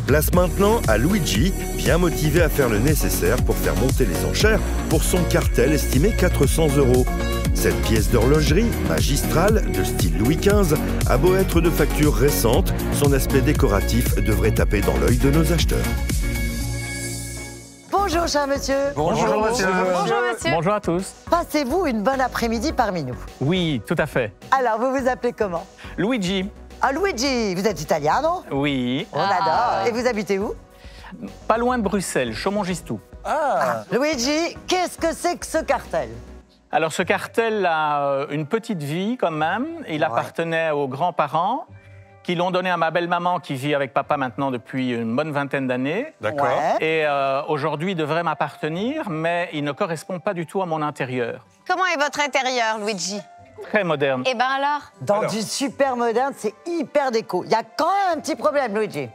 Place maintenant à Luigi, bien motivé à faire le nécessaire pour faire monter les enchères pour son cartel estimé 400 €. Cette pièce d'horlogerie magistrale de style Louis XV a beau être de facture récente, son aspect décoratif devrait taper dans l'œil de nos acheteurs. Bonjour, cher monsieur. Bonjour, monsieur. Bonjour, monsieur. Bonjour à tous. Passez-vous une bonne après-midi parmi nous. Oui, tout à fait. Alors, vous vous appelez comment? Luigi. Ah, Luigi, vous êtes italien, non? Oui. On adore. Et vous habitez où? Pas loin de Bruxelles, Chaumont-Gistou. Luigi, qu'est-ce que c'est que ce cartel? Alors, ce cartel a une petite vie quand même. Il appartenait aux grands-parents qui l'ont donné à ma belle-maman qui vit avec papa maintenant depuis une bonne vingtaine d'années. D'accord. Ouais. Et aujourd'hui, il devrait m'appartenir, mais il ne correspond pas du tout à mon intérieur. Comment est votre intérieur, Luigi? Très moderne. Eh ben alors? Dans du super moderne, c'est hyper déco. Il y a quand même un petit problème, Luigi.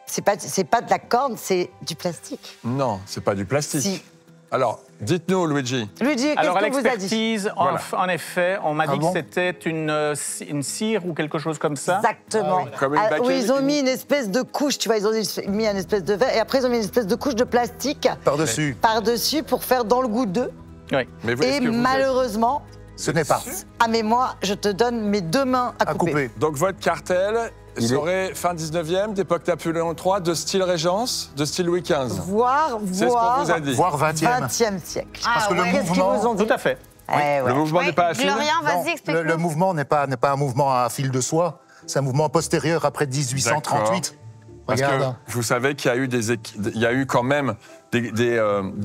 C'est pas de la corne, c'est du plastique. Non, c'est pas du plastique. Si. Alors, dites-nous, Luigi. Luigi, Alors, à qu'est-ce qu'on vous a dit? l'expertise, en effet, on m'a dit que c'était une cire ou quelque chose comme ça. Exactement. Comme une Où ils ont bakélite. mis une espèce de couche, tu vois, ils ont mis une espèce de verre, et après ils ont mis une espèce de couche de plastique Par-dessus. par-dessus pour faire dans le goût d'eux. Oui. Mais vous, Et est-ce que vous êtes- malheureusement, Ce n'est pas ah mais moi, je te donne mes deux mains à à couper. couper. Donc, votre cartel serait fin 19e, d'époque Napoléon III, de style Régence, de style Louis XV. Voire C'est ce qu'on vous a dit. Voire 20e. 20e siècle. Ah, Parce que le ouais. Qu'est-ce qu'ils mouvement, vous ont dit? Tout à fait. Eh ouais. Le mouvement n'est pas affine. Glorien, non, vas-y, explique-nous. le mouvement n'est pas un mouvement à fil de soie, c'est un mouvement postérieur après 1838. Parce Regarde. que vous savez qu'il y a eu, il y a eu quand même des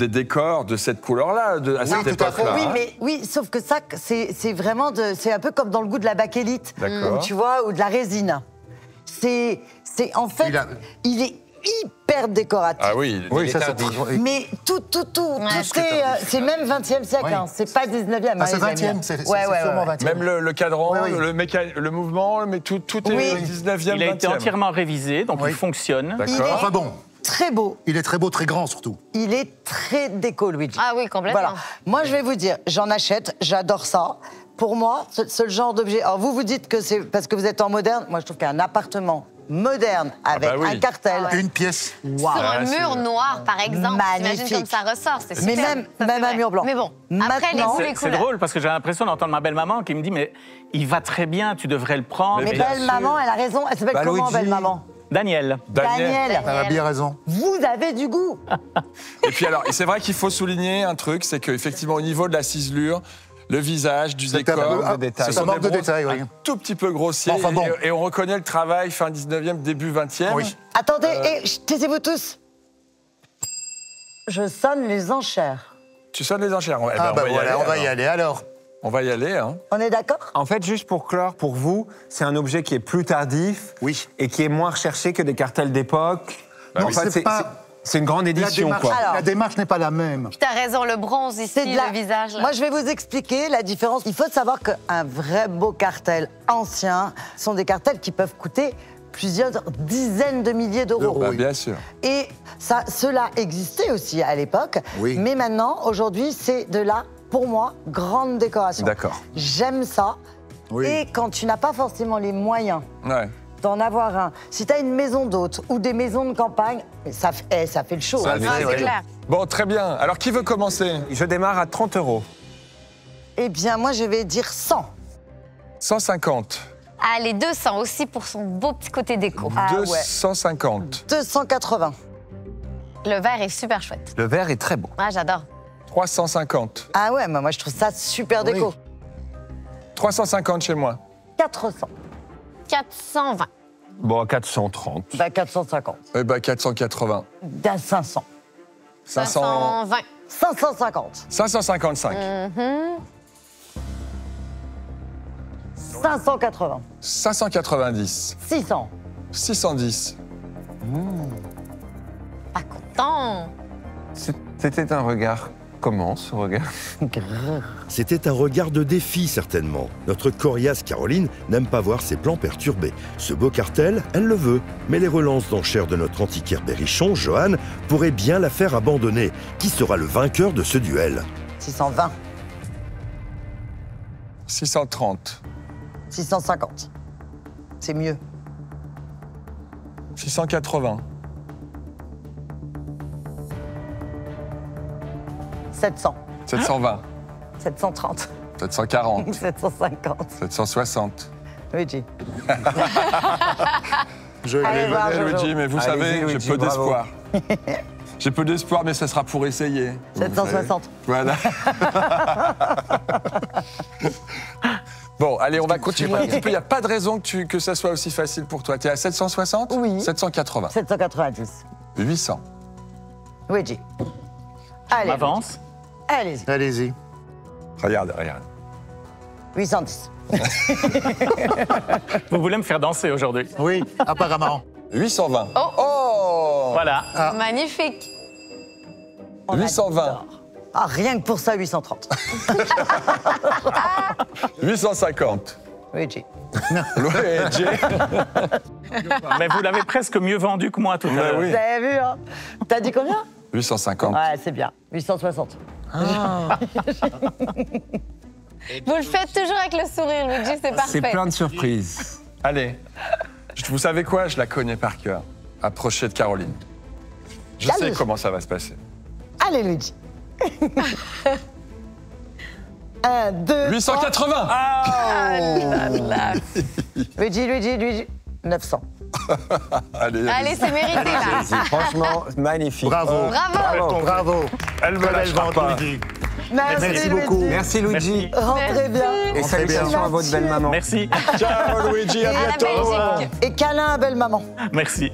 décors de cette couleur-là à cette tout à fait. époque-là. Oui, hein. mais oui, sauf que ça, c'est vraiment c'est un peu comme dans le goût de la bakélite, D'accord. tu vois, ou de la résine. C'est en fait, il est hyper décoratif. Ah oui, Oui, ça c'est Mais tout c'est même 20e siècle, Oui. hein, c'est pas 19e. Ah, c'est hein, les amis. 20e, c'est Ouais, ouais, sûrement ouais. 20e. même le cadran, Oui, oui. le mouvement, mais tout est Oui. 19e, Il a été 20e. entièrement révisé, donc Oui. il fonctionne. Il est D'accord. Enfin bon, très beau, il est très beau, très grand surtout. il est très déco, Luigi. Ah oui, complètement. Voilà. Moi, je vais vous dire, j'en achète, j'adore ça. Pour moi, ce genre d'objet. Alors, vous dites que c'est parce que vous êtes en moderne. Moi, je trouve qu'un appartement moderne avec bah oui. un cartel. Une pièce. Sur un c'est- mur noir, par exemple. Magnifique. T'imagines comme ça ressort, c'est super. Mais Ça, même c'est un vrai. mur blanc. Mais bon, après, Maintenant- les C'est couleurs. drôle parce que j'ai l'impression d'entendre ma belle-maman qui me dit mais il va très bien, tu devrais le prendre. Mais bien belle sûr. maman, elle a raison. Elle s'appelle comment, Luigi. belle maman? Daniel. Daniel. Elle a bien raison. Vous avez du goût. Et puis alors, c'est vrai qu'il faut souligner un truc, c'est qu'effectivement, au niveau de la ciselure, le visage, du décor, C'est un manque de détails, oui. un tout petit peu grossier. Enfin bon. Et on reconnaît le travail fin 19e, début 20e. Oui. Attendez, taisez-vous tous. Je sonne les enchères. Tu sonnes les enchères. Eh ben, Ah bah on va y voilà, aller, on va y alors. aller alors. On va y aller. Hein. On est d'accord? En fait, juste pour clore, pour vous, c'est un objet qui est plus tardif Oui. et qui est moins recherché que des cartels d'époque. Non, En fait, c'est pas- c'est une grande La édition, démarche, quoi. Alors- la démarche n'est pas la même. T'as raison, le bronze ici, C'est de la- le visage. Là. Moi, je vais vous expliquer la différence. Il faut savoir qu'un vrai beau cartel ancien sont des cartels qui peuvent coûter plusieurs dizaines de milliers d'euros. Bah, Oui. bien sûr. Et ça, cela existait aussi à l'époque. Oui. Mais maintenant, aujourd'hui, c'est de la, pour moi, grande décoration. D'accord. J'aime ça. Oui. Et quand tu n'as pas forcément les moyens Ouais. d'en avoir un, si tu as une maison d'hôte ou des maisons de campagne, ça fait le show. Ça hein. fait- Ah, c'est clair. Bon, très bien. Alors, qui veut commencer? Je démarre à 30 €. Eh bien, moi, je vais dire 100. 150. Allez, 200 aussi pour son beau petit côté déco. Ah ouais. 250. 280. Le vert est super chouette. Le vert est très beau. Ah, j'adore. 350. Ah ouais, mais moi, je trouve ça super déco. 350 chez moi. 400. 420. Bon, 430. Bah, 450. Eh ben, 480. 500. 500. 520. 550. 555. 580. 590. 600. 610. Pas content. C'était un regard. Comment, ce regard? C'était un regard de défi, certainement. Notre coriace Caroline n'aime pas voir ses plans perturbés. Ce beau cartel, elle le veut. Mais les relances d'enchères de notre antiquaire berrichon, Johan, pourraient bien la faire abandonner. Qui sera le vainqueur de ce duel? 620. 630. 650. C'est mieux. 680. 700. 720, 730. 740, 750. 760. Luigi. Je Allez l'ai. voir, Désolé, Jojo. Luigi, mais vous Allez-y, savez, Luigi, j'ai peu bravo. d'espoir. J'ai peu d'espoir, mais ça sera pour essayer. Vous 760. savez. Voilà. Bon, allez, on va continuer un petit peu. Il n'y a pas de raison que ça soit aussi facile pour toi. Tu es à 760 Oui. 780. 790. 800. Luigi. On Allez. avance. Allez-y. Allez-y. Regarde. 810. Vous voulez me faire danser aujourd'hui. Oui, apparemment. 820. Oh. Voilà. Magnifique. On 820. adore. Ah, rien que pour ça, 830. 850. Luigi. Luigi. Mais vous l'avez presque mieux vendu que moi tout à l'heure. oui. Vous avez vu, hein? T'as dit combien? 850. Ouais, c'est bien. 860. Vous le faites toujours avec le sourire, Luigi, c'est parfait. C'est plein de surprises. Allez. Vous savez quoi? Je la connais par cœur. Approchez de Caroline. Je sais Allez. comment ça va se passer. Allez, Luigi. 1, 2, 880. Ah là là. Luigi. 900. Allez, Allez, c'est mérité là. Allez-y, franchement, magnifique. Bravo. Bravo. Bravo. Elle me lâchera Belle pas. vente, Luigi. Merci beaucoup. Luigi. Merci Luigi. Rentrez bien. Et salutations à votre belle maman. Merci. Ciao Luigi, à À la bientôt. Belgique. Et câlin à belle maman. Merci.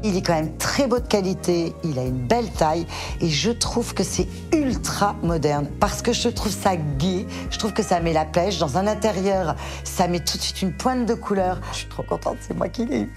Il est quand même très beau de qualité, il a une belle taille et je trouve que c'est ultra moderne parce que je trouve ça gai, je trouve que ça met la pêche dans un intérieur, ça met tout de suite une pointe de couleur. Je suis trop contente, c'est moi qui l'ai eu.